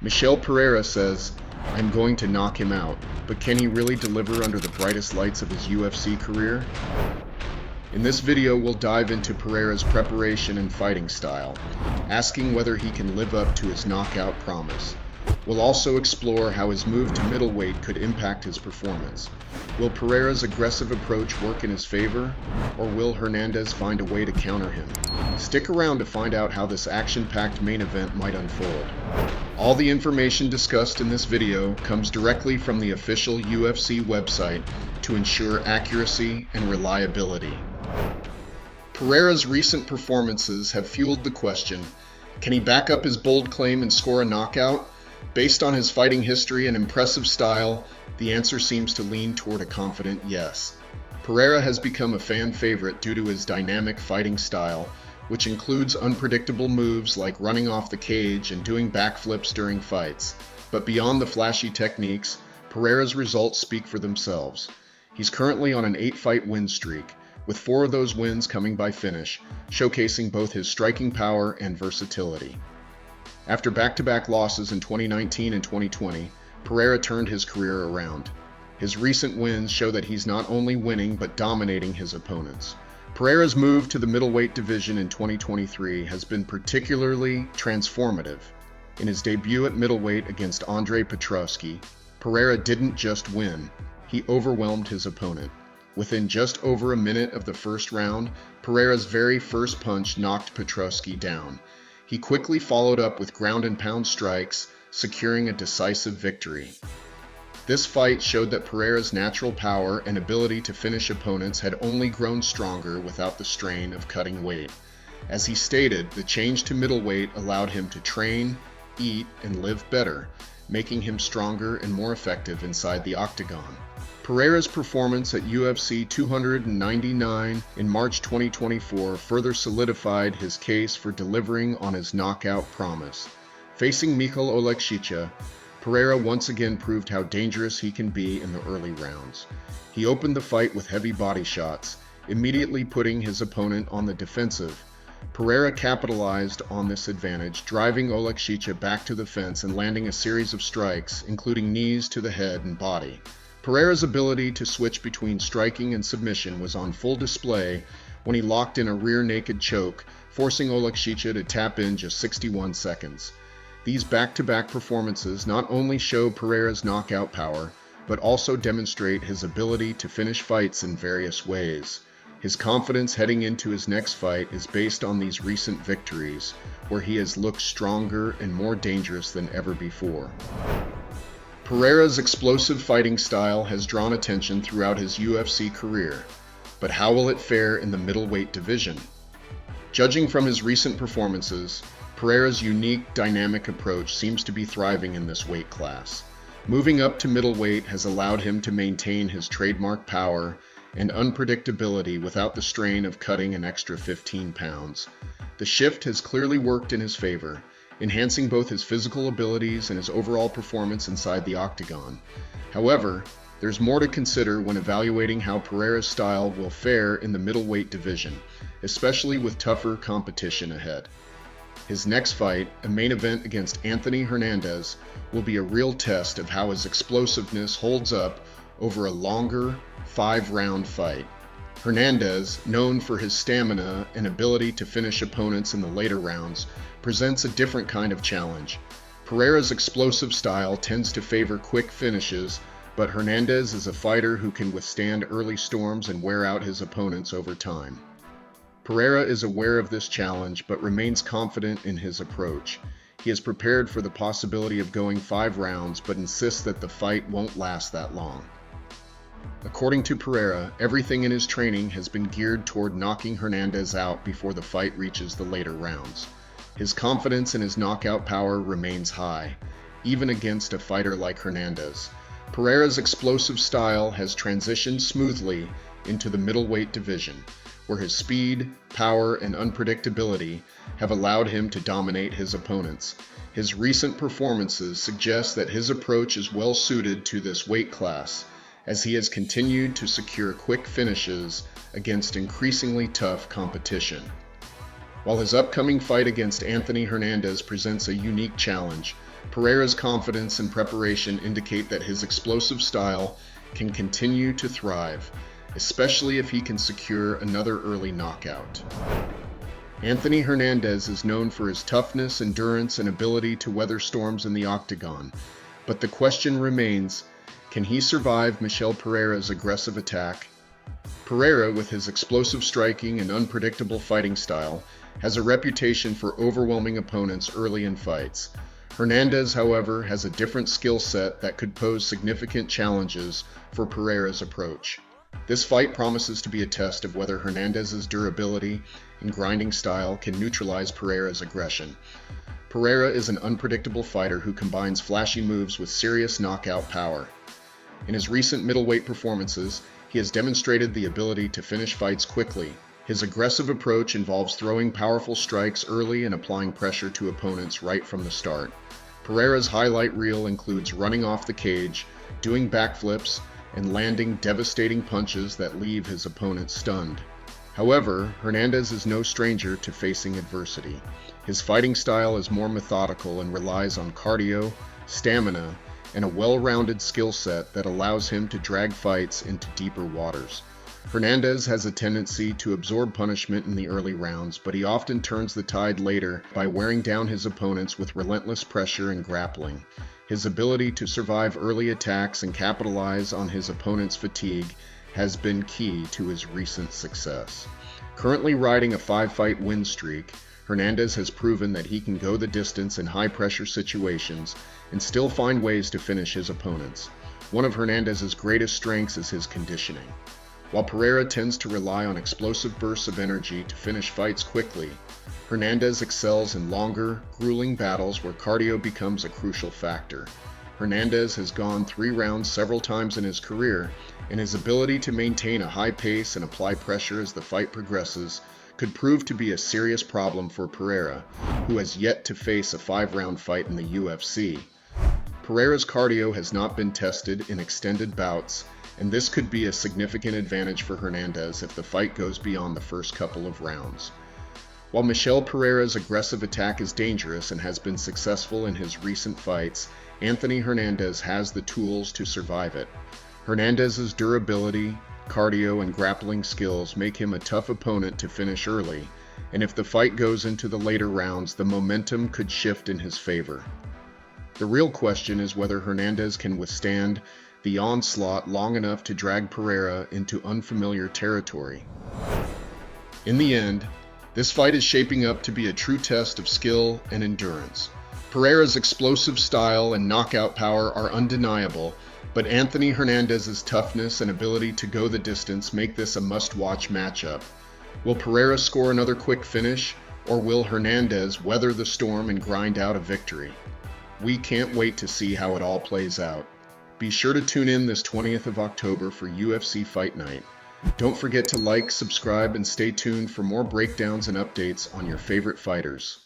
Michel Pereira says, "I'm going to knock him out," but can he really deliver under the brightest lights of his UFC career? In this video, we'll dive into Pereira's preparation and fighting style, asking whether he can live up to his knockout promise. We'll also explore how his move to middleweight could impact his performance. Will Pereira's aggressive approach work in his favor, or will Hernandez find a way to counter him? Stick around to find out how this action-packed main event might unfold. All the information discussed in this video comes directly from the official UFC website to ensure accuracy and reliability. Pereira's recent performances have fueled the question, can he back up his bold claim and score a knockout? Based on his fighting history and impressive style, the answer seems to lean toward a confident yes. Pereira has become a fan favorite due to his dynamic fighting style, which includes unpredictable moves like running off the cage and doing backflips during fights. But beyond the flashy techniques, Pereira's results speak for themselves. He's currently on an 8-fight win streak, with 4 of those wins coming by finish, showcasing both his striking power and versatility. After back-to-back losses in 2019 and 2020, Pereira turned his career around. His recent wins show that he's not only winning but dominating his opponents. Pereira's move to the middleweight division in 2023 has been particularly transformative. In his debut at middleweight against Andre Petroski, Pereira didn't just win, he overwhelmed his opponent. Within just over a minute of the first round, Pereira's very first punch knocked Petroski down. He quickly followed up with ground-and-pound strikes, securing a decisive victory. This fight showed that Pereira's natural power and ability to finish opponents had only grown stronger without the strain of cutting weight. As he stated, the change to middleweight allowed him to train, eat, and live better, making him stronger and more effective inside the octagon. Pereira's performance at UFC 299 in March 2024 further solidified his case for delivering on his knockout promise. Facing Michel Pereira once again proved how dangerous he can be in the early rounds. He opened the fight with heavy body shots, immediately putting his opponent on the defensive. Pereira capitalized on this advantage, driving back to the fence and landing a series of strikes, including knees to the head and body. Pereira's ability to switch between striking and submission was on full display when he locked in a rear naked choke, forcing to tap in just 61 seconds. These back-to-back performances not only show Pereira's knockout power, but also demonstrate his ability to finish fights in various ways. His confidence heading into his next fight is based on these recent victories, where he has looked stronger and more dangerous than ever before. Pereira's explosive fighting style has drawn attention throughout his UFC career, but how will it fare in the middleweight division? Judging from his recent performances, Pereira's unique, dynamic approach seems to be thriving in this weight class. Moving up to middleweight has allowed him to maintain his trademark power and unpredictability without the strain of cutting an extra 15 pounds. The shift has clearly worked in his favor, enhancing both his physical abilities and his overall performance inside the octagon. However, there's more to consider when evaluating how Pereira's style will fare in the middleweight division, especially with tougher competition ahead. His next fight, a main event against Anthony Hernandez, will be a real test of how his explosiveness holds up over a longer, 5-round fight. Hernandez, known for his stamina and ability to finish opponents in the later rounds, presents a different kind of challenge. Pereira's explosive style tends to favor quick finishes, but Hernandez is a fighter who can withstand early storms and wear out his opponents over time. Pereira is aware of this challenge, but remains confident in his approach. He is prepared for the possibility of going 5 rounds, but insists that the fight won't last that long. According to Pereira, everything in his training has been geared toward knocking Hernandez out before the fight reaches the later rounds. His confidence in his knockout power remains high, even against a fighter like Hernandez. Pereira's explosive style has transitioned smoothly into the middleweight division, where his speed, power, and unpredictability have allowed him to dominate his opponents. His recent performances suggest that his approach is well suited to this weight class, as he has continued to secure quick finishes against increasingly tough competition. While his upcoming fight against Anthony Hernandez presents a unique challenge, Pereira's confidence and preparation indicate that his explosive style can continue to thrive, especially if he can secure another early knockout. Anthony Hernandez is known for his toughness, endurance, and ability to weather storms in the octagon, but the question remains, can he survive Michel Pereira's aggressive attack? Pereira, with his explosive striking and unpredictable fighting style, has a reputation for overwhelming opponents early in fights. Hernandez, however, has a different skill set that could pose significant challenges for Pereira's approach. This fight promises to be a test of whether Hernandez's durability and grinding style can neutralize Pereira's aggression. Pereira is an unpredictable fighter who combines flashy moves with serious knockout power. In his recent middleweight performances, he has demonstrated the ability to finish fights quickly. His aggressive approach involves throwing powerful strikes early and applying pressure to opponents right from the start. Pereira's highlight reel includes running off the cage, doing backflips, and landing devastating punches that leave his opponent stunned. However, Hernandez is no stranger to facing adversity. His fighting style is more methodical and relies on cardio, stamina, and a well-rounded skill set that allows him to drag fights into deeper waters. Hernandez has a tendency to absorb punishment in the early rounds, but he often turns the tide later by wearing down his opponents with relentless pressure and grappling. His ability to survive early attacks and capitalize on his opponent's fatigue has been key to his recent success. Currently riding a 5-fight win streak, Hernandez has proven that he can go the distance in high-pressure situations and still find ways to finish his opponents. One of Hernandez's greatest strengths is his conditioning. While Pereira tends to rely on explosive bursts of energy to finish fights quickly, Hernandez excels in longer, grueling battles where cardio becomes a crucial factor. Hernandez has gone 3 rounds several times in his career, and his ability to maintain a high pace and apply pressure as the fight progresses could prove to be a serious problem for Pereira, who has yet to face a 5-round fight in the UFC. Pereira's cardio has not been tested in extended bouts, and this could be a significant advantage for Hernandez if the fight goes beyond the first couple of rounds. While Michel Pereira's aggressive attack is dangerous and has been successful in his recent fights, Anthony Hernandez has the tools to survive it. Hernandez's durability, cardio, and grappling skills make him a tough opponent to finish early, and if the fight goes into the later rounds, the momentum could shift in his favor. The real question is whether Hernandez can withstand the onslaught long enough to drag Pereira into unfamiliar territory. In the end, this fight is shaping up to be a true test of skill and endurance. Pereira's explosive style and knockout power are undeniable, but Anthony Hernandez's toughness and ability to go the distance make this a must-watch matchup. Will Pereira score another quick finish, or will Hernandez weather the storm and grind out a victory? We can't wait to see how it all plays out. Be sure to tune in this 20th of October for UFC Fight Night. Don't forget to like, subscribe, and stay tuned for more breakdowns and updates on your favorite fighters.